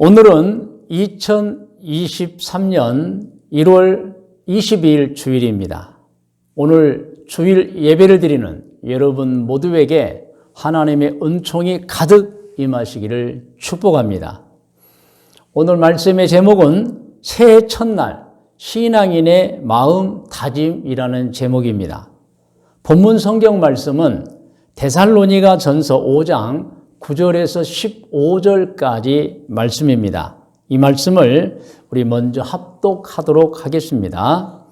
오늘은 2023년 1월 22일 주일입니다. 오늘 주일 예배를 드리는 여러분 모두에게 하나님의 은총이 가득 임하시기를 축복합니다. 오늘 말씀의 제목은 새해 첫날 신앙인의 마음 다짐이라는 제목입니다. 본문 성경 말씀은 데살로니가 전서 5장 9절에서 15절까지 말씀입니다. 이 말씀을 우리 먼저 합독하도록 하겠습니다.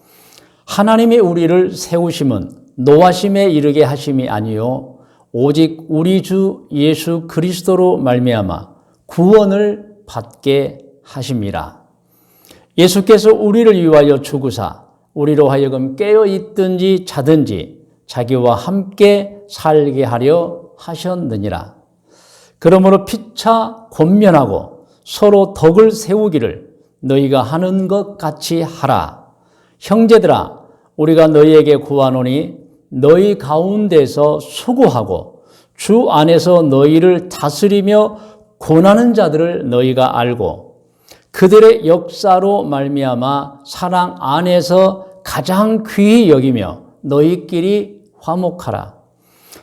하나님이 우리를 세우심은 노하심에 이르게 하심이 아니요 오직 우리 주 예수 그리스도로 말미암아 구원을 받게 하심이라. 예수께서 우리를 위하여 죽으사 우리로 하여금 깨어 있든지 자든지 자기와 함께 살게 하려 하셨느니라. 그러므로 피차 권면하고 서로 덕을 세우기를 너희가 하는 것 같이 하라. 형제들아, 우리가 너희에게 구하노니 너희 가운데서 수고하고 주 안에서 너희를 다스리며 권하는 자들을 너희가 알고 그들의 역사로 말미암아 사랑 안에서 가장 귀히 여기며 너희끼리 화목하라.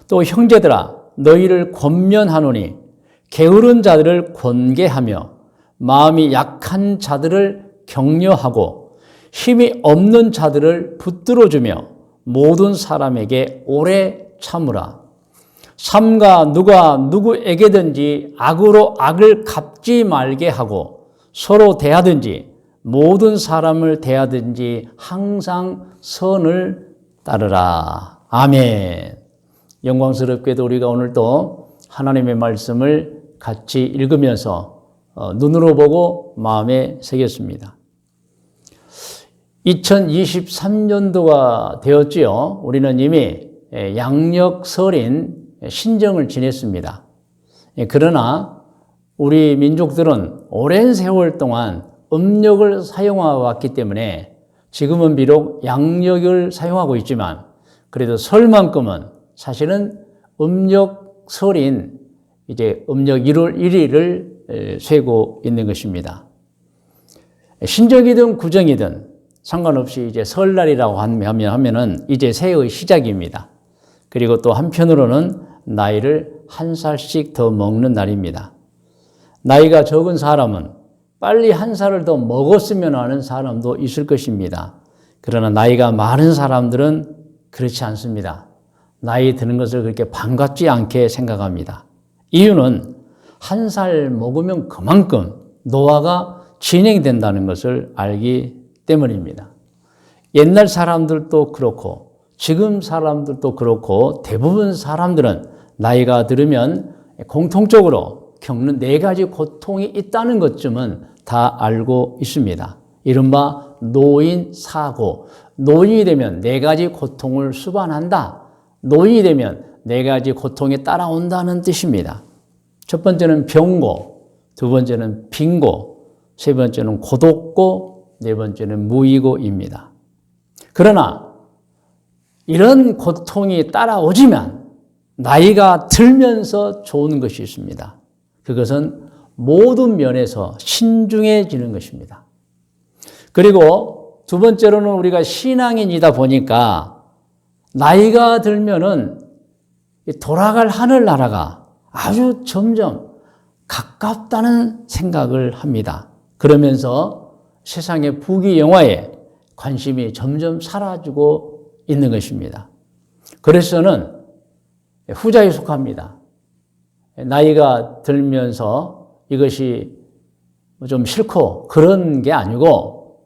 또 형제들아, 너희를 권면하노니 게으른 자들을 권계하며 마음이 약한 자들을 격려하고 힘이 없는 자들을 붙들어주며 모든 사람에게 오래 참으라. 삼가 누가 누구에게든지 악으로 악을 갚지 말게 하고 서로 대하든지 모든 사람을 대하든지 항상 선을 따르라. 아멘. 영광스럽게도 우리가 오늘도 하나님의 말씀을 같이 읽으면서 눈으로 보고 마음에 새겼습니다. 2023년도가 되었지요. 우리는 이미 양력설인 신정을 지냈습니다. 그러나 우리 민족들은 오랜 세월 동안 음력을 사용해왔기 때문에 지금은 비록 양력을 사용하고 있지만 그래도 설만큼은 사실은 음력설인 이제 음력 1월 1일을 쇠고 있는 것입니다. 신정이든 구정이든 상관없이 이제 설날이라고 하면은 이제 새해의 시작입니다. 그리고 또 한편으로는 나이를 한 살씩 더 먹는 날입니다. 나이가 적은 사람은 빨리 한 살을 더 먹었으면 하는 사람도 있을 것입니다. 그러나 나이가 많은 사람들은 그렇지 않습니다. 나이 드는 것을 그렇게 반갑지 않게 생각합니다. 이유는 한 살 먹으면 그만큼 노화가 진행된다는 것을 알기 때문입니다. 옛날 사람들도 그렇고 지금 사람들도 그렇고 대부분 사람들은 나이가 들으면 공통적으로 겪는 4가지 고통이 있다는 것쯤은 다 알고 있습니다. 이른바 노인 사고, 노인이 되면 4가지 고통을 수반한다. 노인이 되면 4가지 고통이 따라온다는 뜻입니다. 첫 번째는 병고, 두 번째는 빈고, 세 번째는 고독고, 네 번째는 무의고입니다. 그러나 이런 고통이 따라오지만 나이가 들면서 좋은 것이 있습니다. 그것은 모든 면에서 신중해지는 것입니다. 그리고 두 번째로는 우리가 신앙인이다 보니까 나이가 들면은 돌아갈 하늘나라가 아주 점점 가깝다는 생각을 합니다. 그러면서 세상의 부귀영화에 관심이 점점 사라지고 있는 것입니다. 그래서는 후자에 속합니다. 나이가 들면서 이것이 좀 싫고 그런 게 아니고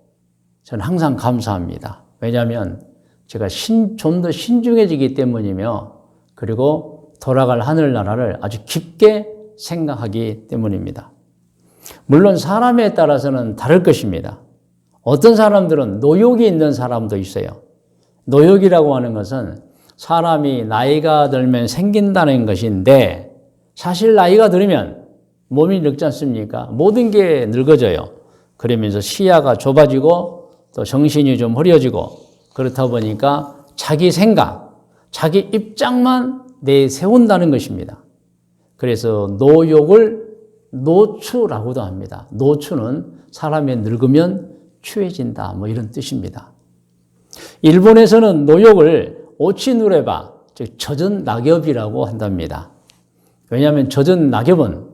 저는 항상 감사합니다. 왜냐하면 제가 좀 더 신중해지기 때문이며 그리고 돌아갈 하늘나라를 아주 깊게 생각하기 때문입니다. 물론 사람에 따라서는 다를 것입니다. 어떤 사람들은 노욕이 있는 사람도 있어요. 노욕이라고 하는 것은 사람이 나이가 들면 생긴다는 것인데 사실 나이가 들면 몸이 늙지 않습니까? 모든 게 늙어져요. 그러면서 시야가 좁아지고 또 정신이 좀 흐려지고 그렇다 보니까 자기 생각, 자기 입장만 내세운다는 것입니다. 그래서 노욕을 노추라고도 합니다. 노추는 사람이 늙으면 추해진다, 뭐 이런 뜻입니다. 일본에서는 노욕을 오치누레바, 즉 젖은 낙엽이라고 한답니다. 왜냐하면 젖은 낙엽은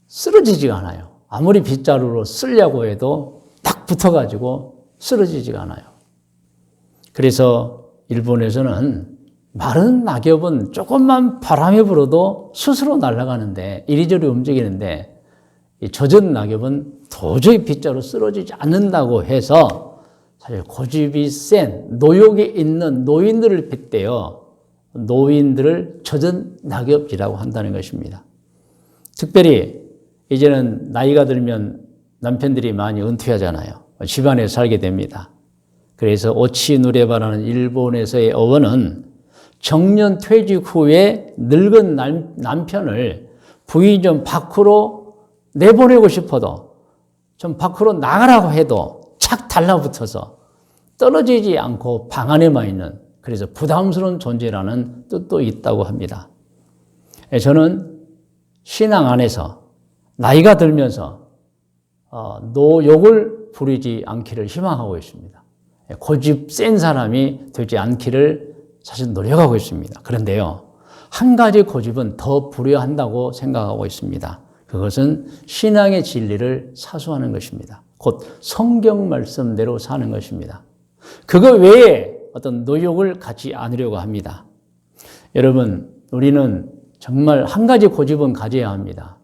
쓰러지지가 않아요. 아무리 빗자루로 쓰려고 해도 딱 붙어가지고 쓰러지지가 않아요. 그래서 일본에서는 마른 낙엽은 조금만 바람이 불어도 스스로 날아가는데, 이리저리 움직이는데, 이 젖은 낙엽은 도저히 빗자루 쓰러지지 않는다고 해서 사실 고집이 센 노욕에 있는 노인들을 빗대어 노인들을 젖은 낙엽이라고 한다는 것입니다. 특별히 이제는 나이가 들면 남편들이 많이 은퇴하잖아요. 집안에 살게 됩니다. 그래서 오치누레바라는 일본에서의 어원은 정년 퇴직 후에 늙은 남편을 부인이 좀 밖으로 내보내고 싶어도 좀 밖으로 나가라고 해도 착 달라붙어서 떨어지지 않고 방 안에만 있는, 그래서 부담스러운 존재라는 뜻도 있다고 합니다. 저는 신앙 안에서 나이가 들면서 노욕을 부리지 않기를 희망하고 있습니다. 고집 센 사람이 되지 않기를 사실 노력하고 있습니다. 그런데요, 한 가지 고집은 더 부려야 한다고 생각하고 있습니다. 그것은 신앙의 진리를 사수하는 것입니다. 곧 성경 말씀대로 사는 것입니다. 그거 외에 어떤 노욕을 갖지 않으려고 합니다. 여러분, 우리는 정말 한 가지 고집은 가져야 합니다.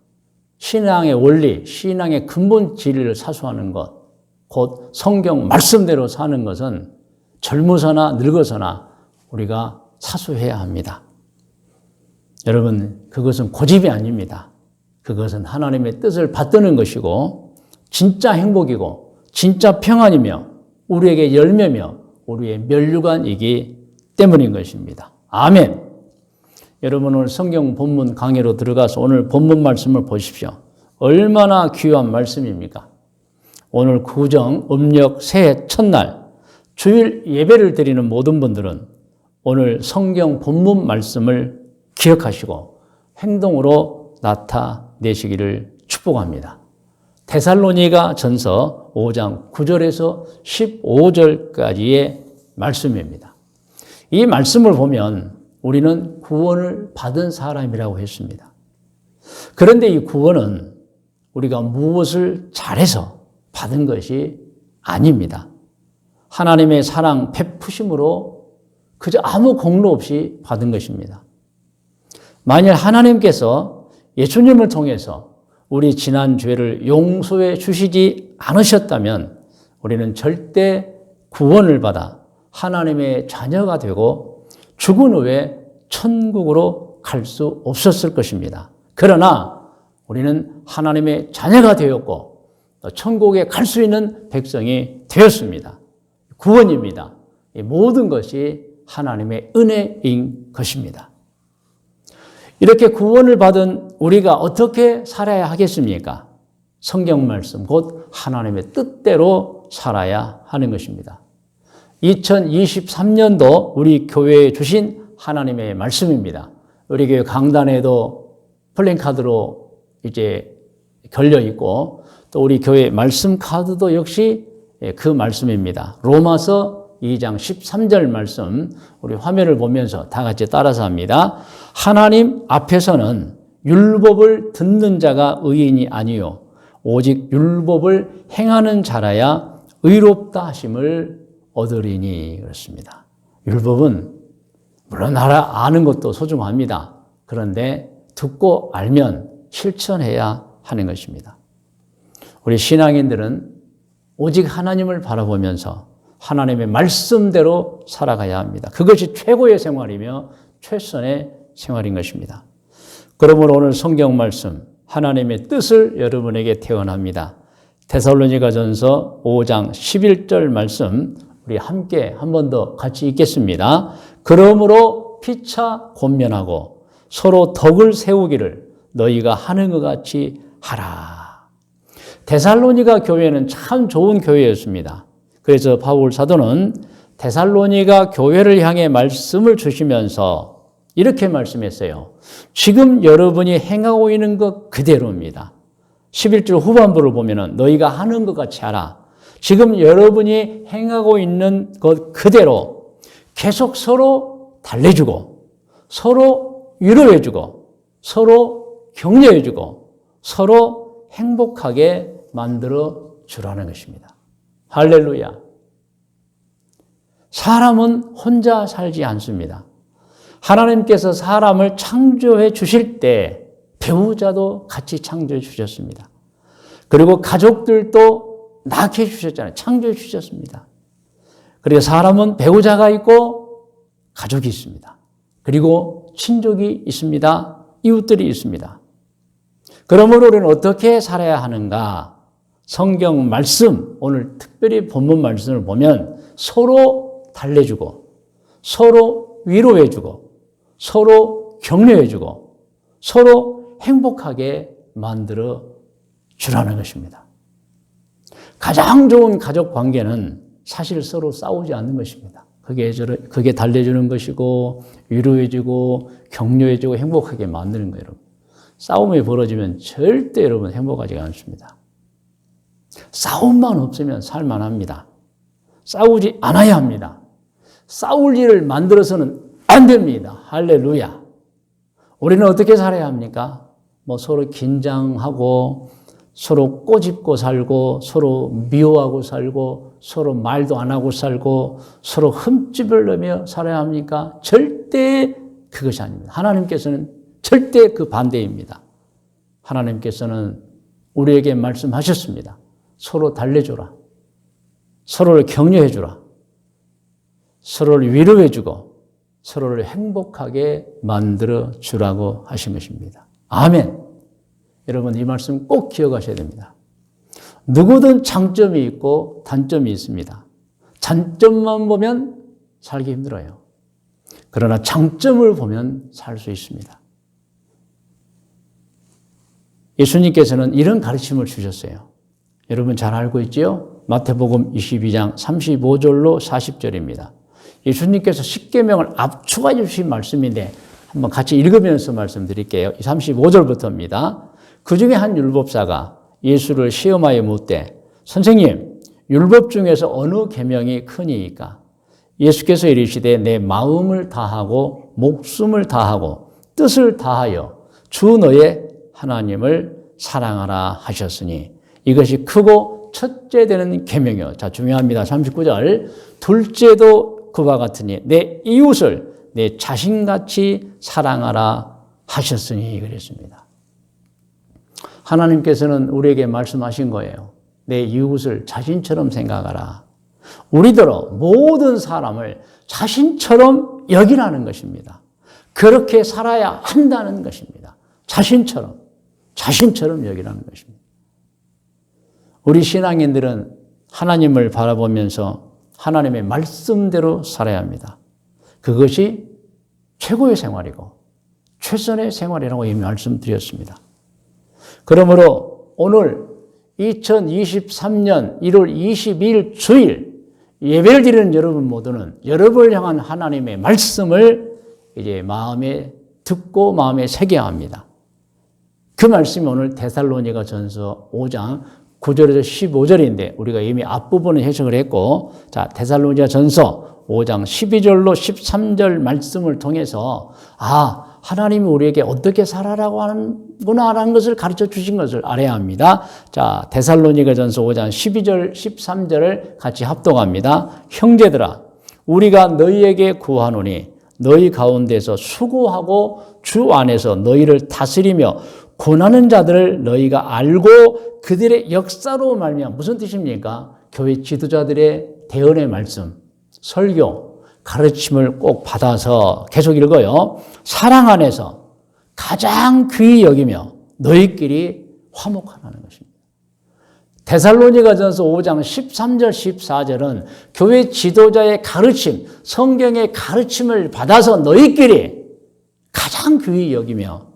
신앙의 원리, 신앙의 근본 진리를 사수하는 것, 곧 성경 말씀대로 사는 것은 젊어서나 늙어서나 우리가 사수해야 합니다. 여러분, 그것은 고집이 아닙니다. 그것은 하나님의 뜻을 받드는 것이고 진짜 행복이고 진짜 평안이며 우리에게 열매며 우리의 면류관이기 때문인 것입니다. 아멘. 여러분, 오늘 성경 본문 강의로 들어가서 오늘 본문 말씀을 보십시오. 얼마나 귀한 말씀입니까? 오늘 구정 음력 새해 첫날 주일 예배를 드리는 모든 분들은 오늘 성경 본문 말씀을 기억하시고 행동으로 나타내시기를 축복합니다. 데살로니가 전서 5장 9절에서 15절까지의 말씀입니다. 이 말씀을 보면 우리는 구원을 받은 사람이라고 했습니다. 그런데 이 구원은 우리가 무엇을 잘해서 받은 것이 아닙니다. 하나님의 사랑 베푸심으로 그저 아무 공로 없이 받은 것입니다. 만일 하나님께서 예수님을 통해서 우리 지난 죄를 용서해 주시지 않으셨다면 우리는 절대 구원을 받아 하나님의 자녀가 되고 죽은 후에 천국으로 갈 수 없었을 것입니다. 그러나 우리는 하나님의 자녀가 되었고 천국에 갈 수 있는 백성이 되었습니다. 구원입니다. 이 모든 것이 하나님의 은혜인 것입니다. 이렇게 구원을 받은 우리가 어떻게 살아야 하겠습니까? 성경 말씀, 곧 하나님의 뜻대로 살아야 하는 것입니다. 2023년도 우리 교회에 주신 하나님의 말씀입니다. 우리 교회 강단에도 플랜카드로 이제 걸려 있고 또 우리 교회 말씀 카드도 역시 그 말씀입니다. 로마서 2장 13절 말씀, 우리 화면을 보면서 다 같이 따라서 합니다. 하나님 앞에서는 율법을 듣는 자가 의인이 아니요 오직 율법을 행하는 자라야 의롭다 하심을 얻으리니. 그렇습니다. 율법은 물론 아는 것도 소중합니다. 그런데 듣고 알면 실천해야 하는 것입니다. 우리 신앙인들은 오직 하나님을 바라보면서 하나님의 말씀대로 살아가야 합니다. 그것이 최고의 생활이며 최선의 생활인 것입니다. 그러므로 오늘 성경 말씀, 하나님의 뜻을 여러분에게 태원합니다. 데살로니가전서 5장 11절 말씀 우리 함께 한 번 더 같이 읽겠습니다. 그러므로 피차 권면하고 서로 덕을 세우기를 너희가 하는 것 같이 하라. 데살로니가 교회는 참 좋은 교회였습니다. 그래서 바울 사도는 데살로니가 교회를 향해 말씀을 주시면서 이렇게 말씀했어요. 지금 여러분이 행하고 있는 것 그대로입니다. 11절 후반부를 보면은 너희가 하는 것 같이 하라. 지금 여러분이 행하고 있는 것 그대로 계속 서로 달래주고 서로 위로해주고 서로 격려해주고 서로 행복하게 만들어 주라는 것입니다. 할렐루야. 사람은 혼자 살지 않습니다. 하나님께서 사람을 창조해 주실 때 배우자도 같이 창조해 주셨습니다. 그리고 가족들도 낳게 주셨잖아요. 창조해 주셨습니다. 그리고 사람은 배우자가 있고 가족이 있습니다. 그리고 친족이 있습니다. 이웃들이 있습니다. 그러므로 우리는 어떻게 살아야 하는가? 성경 말씀, 오늘 특별히 본문 말씀을 보면 서로 달래주고 서로 위로해주고 서로 격려해주고 서로 행복하게 만들어 주라는 것입니다. 가장 좋은 가족 관계는 사실 서로 싸우지 않는 것입니다. 그게 달래주는 것이고 위로해주고 격려해주고 행복하게 만드는 거예요. 여러분. 싸움이 벌어지면 절대 여러분 행복하지 않습니다. 싸움만 없으면 살만합니다. 싸우지 않아야 합니다. 싸울 일을 만들어서는 안 됩니다. 할렐루야. 우리는 어떻게 살아야 합니까? 서로 긴장하고 서로 꼬집고 살고 서로 미워하고 살고 서로 말도 안 하고 살고 서로 흠집을 내며 살아야 합니까? 절대 그것이 아닙니다. 하나님께서는 절대 그 반대입니다. 하나님께서는 우리에게 말씀하셨습니다. 서로 달래주라. 서로를 격려해주라. 서로를 위로해주고 서로를 행복하게 만들어 주라고 하신 것입니다. 아멘. 여러분 이 말씀 꼭 기억하셔야 됩니다. 누구든 장점이 있고 단점이 있습니다. 단점만 보면 살기 힘들어요. 그러나 장점을 보면 살 수 있습니다. 예수님께서는 이런 가르침을 주셨어요. 여러분 잘 알고 있지요? 마태복음 22장 35절로 40절입니다. 예수님께서 십계명을 압축해 주신 말씀인데 한번 같이 읽으면서 말씀드릴게요. 35절부터입니다. 그 중에 한 율법사가 예수를 시험하여 묻되 선생님, 율법 중에서 어느 계명이 크니이까? 예수께서 이르시되 내 마음을 다하고 목숨을 다하고 뜻을 다하여 주 너의 하나님을 사랑하라 하셨으니 이것이 크고 첫째 되는 계명이요. 자, 중요합니다. 39절. 둘째도 그와 같으니 내 이웃을 내 자신같이 사랑하라 하셨으니 그랬습니다. 하나님께서는 우리에게 말씀하신 거예요. 내 이웃을 자신처럼 생각하라. 우리더러 모든 사람을 자신처럼 여기라는 것입니다. 그렇게 살아야 한다는 것입니다. 자신처럼 여기라는 것입니다. 우리 신앙인들은 하나님을 바라보면서 하나님의 말씀대로 살아야 합니다. 그것이 최고의 생활이고 최선의 생활이라고 이미 말씀드렸습니다. 그러므로 오늘 2023년 1월 22일 주일 예배를 드리는 여러분 모두는 여러분을 향한 하나님의 말씀을 이제 마음에 듣고 마음에 새겨야 합니다. 그 말씀이 오늘 데살로니가 전서 5장 9절에서 15절인데 우리가 이미 앞부분을 해석을 했고, 자, 데살로니가 전서 5장 12절로 13절 말씀을 통해서 하나님이 우리에게 어떻게 살아라고 하는구나라는 것을 가르쳐 주신 것을 알아야 합니다. 자, 데살로니가 전서 5장 12절, 13절을 같이 합독합니다. 형제들아, 우리가 너희에게 구하노니 너희 가운데서 수고하고 주 안에서 너희를 다스리며 권하는 자들을 너희가 알고 그들의 역사로 말미암아 무슨 뜻입니까? 교회 지도자들의 대언의 말씀, 설교, 가르침을 꼭 받아서 계속 읽어요. 사랑 안에서 가장 귀히 여기며 너희끼리 화목하라는 것입니다. 데살로니가전서 5장 13절 14절은 교회 지도자의 가르침, 성경의 가르침을 받아서 너희끼리 가장 귀히 여기며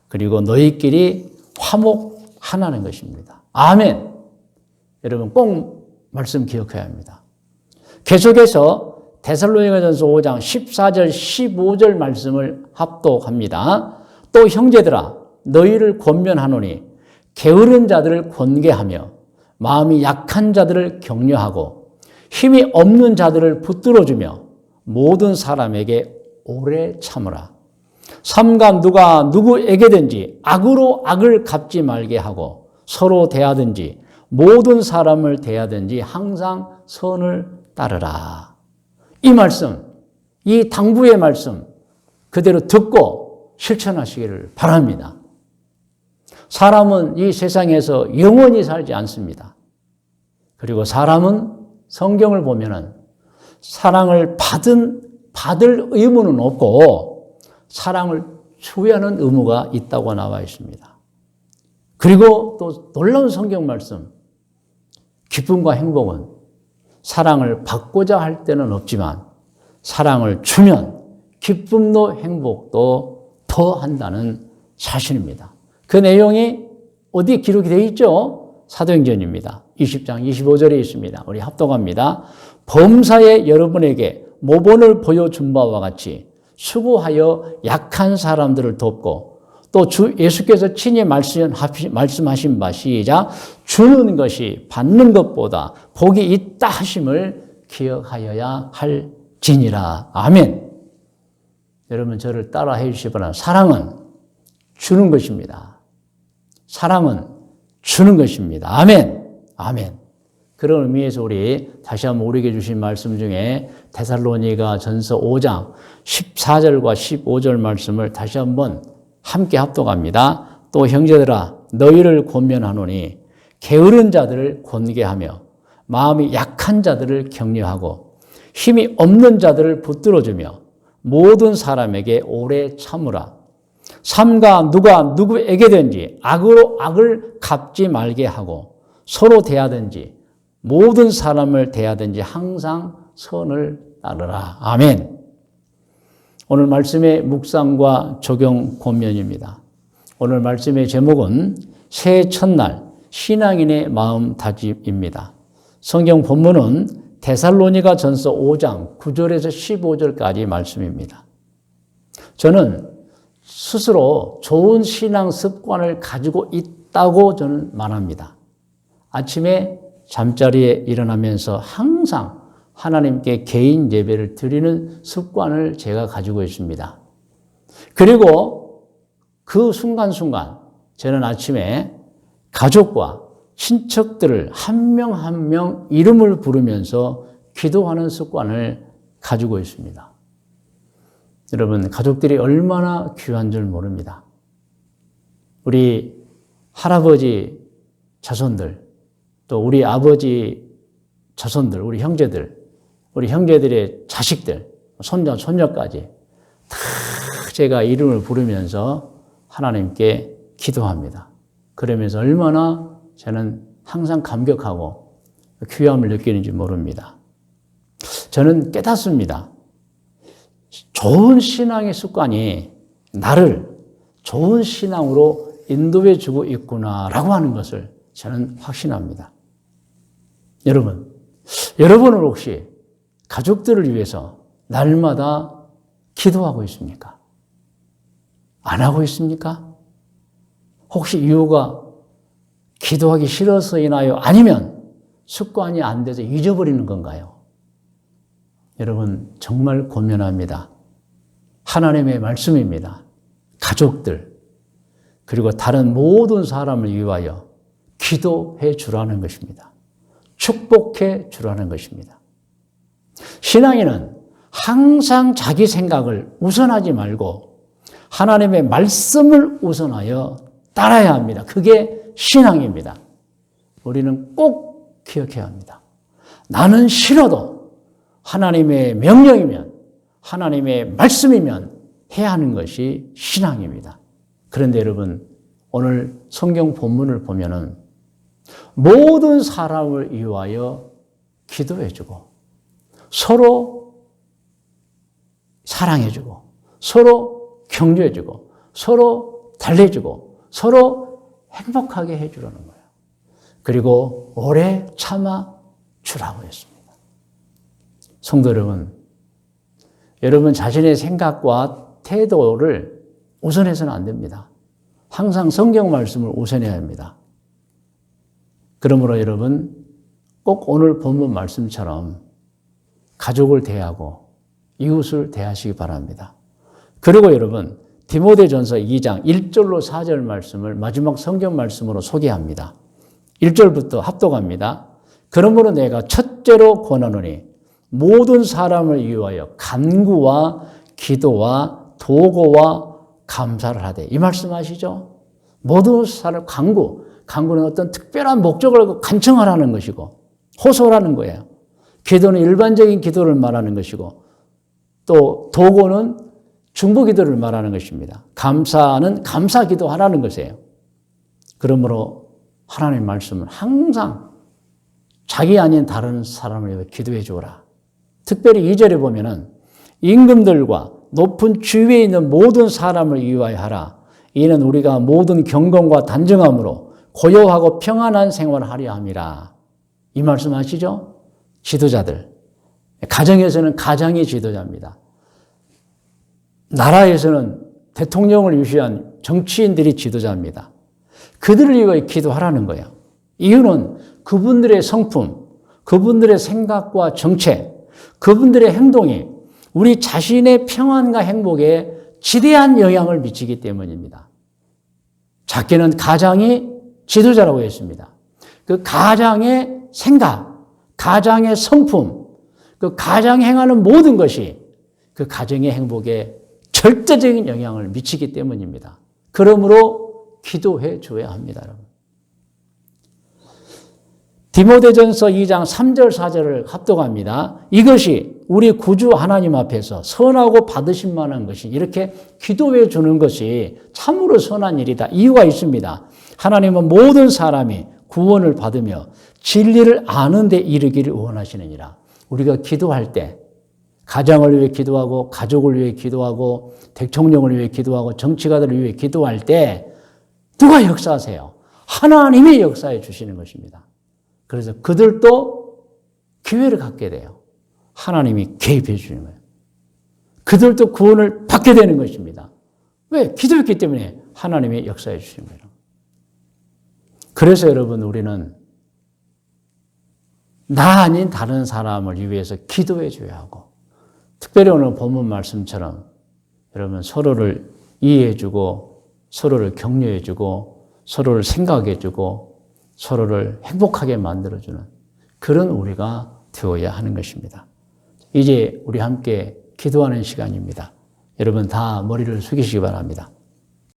그리고 너희끼리 화목하라는 것입니다. 아멘. 여러분 꼭 말씀 기억해야 합니다. 계속해서 데살로니가전서 5장 14절 15절 말씀을 합독합니다. 또 형제들아 너희를 권면하노니 게으른 자들을 권계하며 마음이 약한 자들을 격려하고 힘이 없는 자들을 붙들어주며 모든 사람에게 오래 참으라. 삼가 누가 누구에게든지 악으로 악을 갚지 말게 하고 서로 대하든지 모든 사람을 대하든지 항상 선을 따르라. 이 말씀, 이 당부의 말씀 그대로 듣고 실천하시기를 바랍니다. 사람은 이 세상에서 영원히 살지 않습니다. 그리고 사람은 성경을 보면은 사랑을 받을 의무는 없고 사랑을 추구하는 의무가 있다고 나와 있습니다. 그리고 또 놀라운 성경 말씀, 기쁨과 행복은 사랑을 받고자 할 때는 없지만 사랑을 주면 기쁨도 행복도 더 한다는 사실입니다. 그 내용이 어디에 기록이 되어 있죠? 사도행전입니다. 20장 25절에 있습니다. 우리 합독합니다. 범사에 여러분에게 모본을 보여준 바와 같이 수고하여 약한 사람들을 돕고 또 주 예수께서 친히 말씀하신 바 시작 주는 것이 받는 것보다 복이 있다 하심을 기억하여야 할지니라. 아멘. 여러분 저를 따라해 주시 바랍니다. 사랑은 주는 것입니다. 사랑은 주는 것입니다. 아멘. 아멘. 그런 의미에서 우리 다시 한번 우리에게 주신 말씀 중에 데살로니가 전서 5장 14절과 15절 말씀을 다시 한번 함께 합독합니다. 또 형제들아 너희를 권면하노니 게으른 자들을 권계하며 마음이 약한 자들을 격려하고 힘이 없는 자들을 붙들어주며 모든 사람에게 오래 참으라. 삼가 누가 누구에게든지 악으로 악을 갚지 말게 하고 서로 대하든지 모든 사람을 대하든지 항상 선을 따르라. 아멘. 오늘 말씀의 묵상과 적용 본면입니다. 오늘 말씀의 제목은 새해 첫날 신앙인의 마음다짐입니다. 성경 본문은 데살로니가 전서 5장 9절에서 15절까지 말씀입니다. 저는 스스로 좋은 신앙 습관을 가지고 있다고 저는 말합니다. 아침에 잠자리에 일어나면서 항상 하나님께 개인 예배를 드리는 습관을 제가 가지고 있습니다. 그리고 그 순간순간 저는 아침에 가족과 친척들을 한 명 한 명 이름을 부르면서 기도하는 습관을 가지고 있습니다. 여러분, 가족들이 얼마나 귀한 줄 모릅니다. 우리 할아버지 자손들, 또 우리 아버지 자손들, 우리 형제들의 자식들, 손자, 손녀까지 다 제가 이름을 부르면서 하나님께 기도합니다. 그러면서 얼마나 저는 항상 감격하고 귀함을 느끼는지 모릅니다. 저는 깨닫습니다. 좋은 신앙의 습관이 나를 좋은 신앙으로 인도해 주고 있구나라고 하는 것을 저는 확신합니다. 여러분은 혹시 가족들을 위해서 날마다 기도하고 있습니까? 안 하고 있습니까? 혹시 이유가 기도하기 싫어서이나요? 아니면 습관이 안 돼서 잊어버리는 건가요? 여러분 정말 고민합니다. 하나님의 말씀입니다. 가족들 그리고 다른 모든 사람을 위하여 기도해 주라는 것입니다. 축복해 주라는 것입니다. 신앙인은 항상 자기 생각을 우선하지 말고 하나님의 말씀을 우선하여 따라야 합니다. 그게 신앙입니다. 우리는 꼭 기억해야 합니다. 나는 싫어도 하나님의 명령이면 하나님의 말씀이면 해야 하는 것이 신앙입니다. 그런데 여러분 오늘 성경 본문을 보면은 모든 사람을 위하여 기도해주고 서로 사랑해주고 서로 격려해주고 서로 달래주고 서로 행복하게 해주라는 거예요. 그리고 오래 참아 주라고 했습니다. 성도 여러분, 여러분 자신의 생각과 태도를 우선해서는 안 됩니다. 항상 성경 말씀을 우선해야 합니다. 그러므로 여러분 꼭 오늘 본문 말씀처럼 가족을 대하고 이웃을 대하시기 바랍니다. 그리고 여러분 디모데전서 2장 1절로 4절 말씀을 마지막 성경 말씀으로 소개합니다. 1절부터 합독합니다. 그러므로 내가 첫째로 권하노니 모든 사람을 위하여 간구와 기도와 도고와 감사를 하되. 이 말씀 아시죠? 모든 사람 간구는 어떤 특별한 목적을 갖고 간청하라는 것이고 호소하라는 거예요. 기도는 일반적인 기도를 말하는 것이고 또 도고는 중보 기도를 말하는 것입니다. 감사는 감사 기도하라는 것이에요. 그러므로 하나님의 말씀은 항상 자기 아닌 다른 사람을 위해 기도해 주어라. 특별히 2절에 보면은 임금들과 높은 주위에 있는 모든 사람을 위하여 하라. 이는 우리가 모든 경건과 단정함으로 고요하고 평안한 생활을 하려 함이라. 이 말씀 아시죠? 지도자들. 가정에서는 가장이 지도자입니다. 나라에서는 대통령을 유시한 정치인들이 지도자입니다. 그들을 위하여 기도하라는 거예요. 이유는 그분들의 성품, 그분들의 생각과 정책, 그분들의 행동이 우리 자신의 평안과 행복에 지대한 영향을 미치기 때문입니다. 작게는 가장이 지도자라고 했습니다. 그 가장의 생각, 가장의 성품, 그 가장이 행하는 모든 것이 그 가정의 행복에 절대적인 영향을 미치기 때문입니다. 그러므로 기도해 줘야 합니다, 여러분. 디모데전서 2장 3절 4절을 합독합니다. 이것이 우리 구주 하나님 앞에서 선하고 받으실 만한 것이 이렇게 기도해 주는 것이 참으로 선한 일이다. 이유가 있습니다. 하나님은 모든 사람이 구원을 받으며 진리를 아는 데 이르기를 원하시느니라. 우리가 기도할 때 가정을 위해 기도하고 가족을 위해 기도하고 대통령을 위해 기도하고 정치가들을 위해 기도할 때 누가 역사하세요? 하나님이 역사해 주시는 것입니다. 그래서 그들도 기회를 갖게 돼요. 하나님이 개입해 주는 거예요. 그들도 구원을 받게 되는 것입니다. 왜? 기도했기 때문에 하나님이 역사해 주시는 거예요. 그래서 여러분 우리는 나 아닌 다른 사람을 위해서 기도해 줘야 하고 특별히 오늘 본문 말씀처럼 여러분 서로를 이해해 주고 서로를 격려해 주고 서로를 생각해 주고 서로를 행복하게 만들어주는 그런 우리가 되어야 하는 것입니다. 이제 우리 함께 기도하는 시간입니다. 여러분 다 머리를 숙이시기 바랍니다.